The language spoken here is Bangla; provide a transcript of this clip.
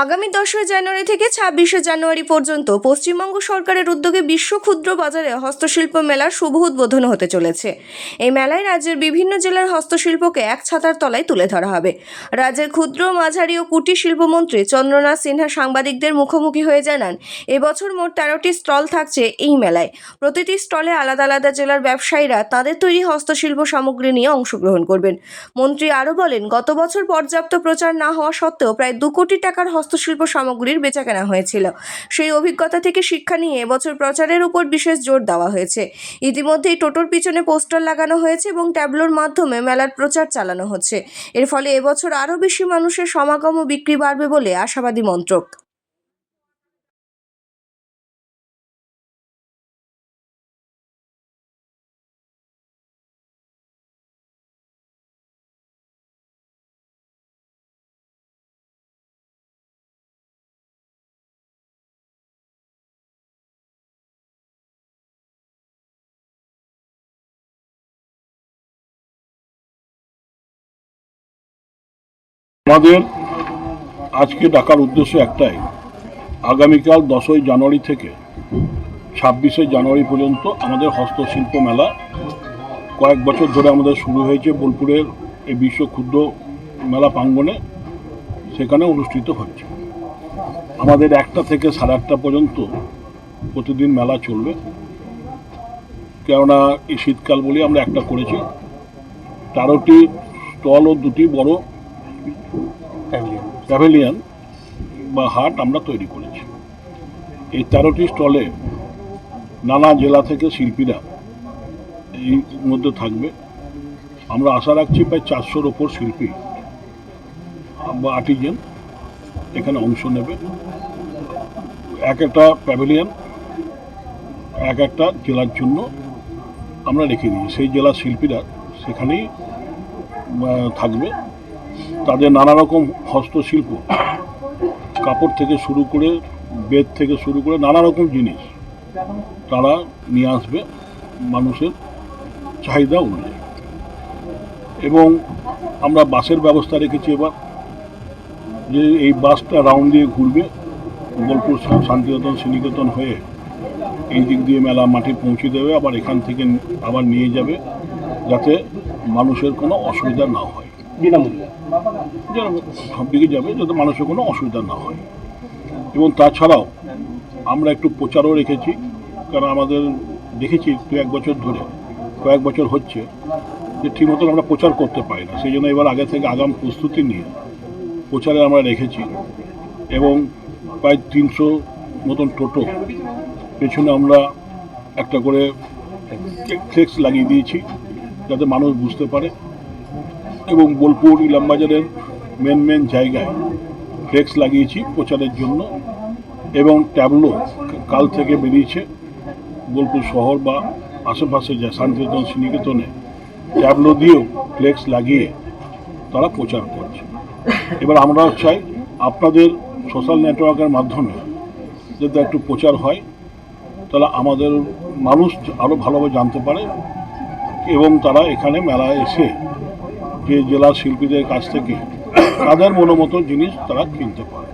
আগামী 10 জানুয়ারি থেকে 26 জানুয়ারি পর্যন্ত পশ্চিমবঙ্গ সরকারের উদ্যোগে বিশ্ব ক্ষুদ্র বাজারে হস্তশিল্প মেলার শুভ উদ্বোধন হতে চলেছে। এই মেলায় রাজ্যের বিভিন্ন জেলার হস্তশিল্পকে এক ছাতার তলায় তুলে ধরা হবে। রাজ্যের ক্ষুদ্র, মাঝারি ও কুটির শিল্পমন্ত্রী চন্দ্রনাথ সিনহা সাংবাদিকদের মুখোমুখি হয়ে জানান, এবছর মোট 13টি স্টল থাকছে এই মেলায়। প্রতিটি স্টলে আলাদা আলাদা জেলার ব্যবসায়ীরা তাদের তৈরি হস্তশিল্প সামগ্রী নিয়ে অংশগ্রহণ করবেন। মন্ত্রী আরও বলেন, গত বছর পর্যাপ্ত প্রচার না হওয়া সত্ত্বেও প্রায় 2 কোটি টাকার হস্তশিল্প সামগ্রীর বেচাকেনা হয়েছিল। সেই অভিজ্ঞতা থেকে শিক্ষা নিয়ে এবছর প্রচারের উপর বিশেষ জোর দেওয়া হয়েছে। ইতিমধ্যেই টোটোর পিছনে পোস্টার লাগানো হয়েছে এবং ট্যাবলোর মাধ্যমে মেলার প্রচার চালানো হচ্ছে। এর ফলে এবছর আরও বেশি মানুষের সমাগম ও বিক্রি বাড়বে বলে আশাবাদী মন্ত্রক। আমাদের আজকে ডাকার উদ্দেশ্য একটাই, আগামীকাল 10ই জানুয়ারি থেকে 26শে জানুয়ারি পর্যন্ত আমাদের হস্তশিল্প মেলা কয়েক বছর ধরে আমাদের শুরু হয়েছে বোলপুরের এই বিশ্ব ক্ষুদ্র মেলা প্রাঙ্গণে, সেখানে অনুষ্ঠিত হচ্ছে। আমাদের 1টা থেকে 8:30 পর্যন্ত প্রতিদিন মেলা চলবে, কেননা এই শীতকাল বলে আমরা একটা করেছি। 13টি স্টল ও 2টি বড় প্যাভিলিয়ন বা হাট আমরা তৈরি করেছি। এই 13টি স্টলে নানা জেলা থেকে শিল্পীরা এই মধ্যে থাকবে। আমরা আশা রাখছি প্রায় 400-র ওপর শিল্পী বা আর্টিজান এখানে অংশ নেবে। এক একটা প্যাভিলিয়ন এক একটা জেলার জন্য আমরা রেখে দিই। সেই জেলার শিল্পীরা সেখানেই থাকবে। তাদের নানা রকম হস্তশিল্প, কাপড় থেকে শুরু করে বেত থেকে শুরু করে নানা রকম জিনিস তারা নিয়ে আসবে মানুষের চাহিদা অনুযায়ী। এবং আমরা বাসের ব্যবস্থা রেখেছি এবার, যে এই বাসটা রাউন্ড দিয়ে ঘুরবে বোলপুর শান্তিনিকেতন শ্রীনিকেতন হয়ে এই দিক দিয়ে মেলা মাঠে পৌঁছে দেবে, আবার এখান থেকে আবার নিয়ে যাবে, যাতে মানুষের কোনো অসুবিধা না হয়। বিনামূল্যে সব দিকে যাবে যাতে মানুষের কোনো অসুবিধা না হয়। এবং তাছাড়াও আমরা একটু প্রচারও রেখেছি, কারণ আমাদের দেখেছি কয়েক বছর হচ্ছে যে ঠিক মতন আমরা প্রচার করতে পারি না। সেই জন্য এবার আগে থেকে আগাম প্রস্তুতি নিয়ে প্রচারে আমরা রেখেছি। এবং প্রায় 300 মতন টোটো পেছনে আমরা একটা করে ফ্লেক্স লাগিয়ে দিয়েছি, যাতে মানুষ বুঝতে পারে। এবং বোলপুর ইলামবাজারের মেন জায়গায় ফ্লেক্স লাগিয়েছি প্রচারের জন্য। এবং ট্যাবলো কাল থেকে বেরিয়েছে বোলপুর শহর বা আশেপাশে যা শান্তিনিকেতন শ্রীনিকেতনে ট্যাবলো দিয়েও ফ্লেক্স লাগিয়ে তারা প্রচার করছে। এবার আমরাও চাই আপনাদের সোশ্যাল নেটওয়ার্কের মাধ্যমে যাতে একটু প্রচার হয়, তাহলে আমাদের মানুষ আরও ভালোভাবে জানতে পারে এবং তারা এখানে মেলায় এসে যে জেলার শিল্পীদের কাছ থেকে তাদের মনোমতো জিনিস তারা কিনতে পারে।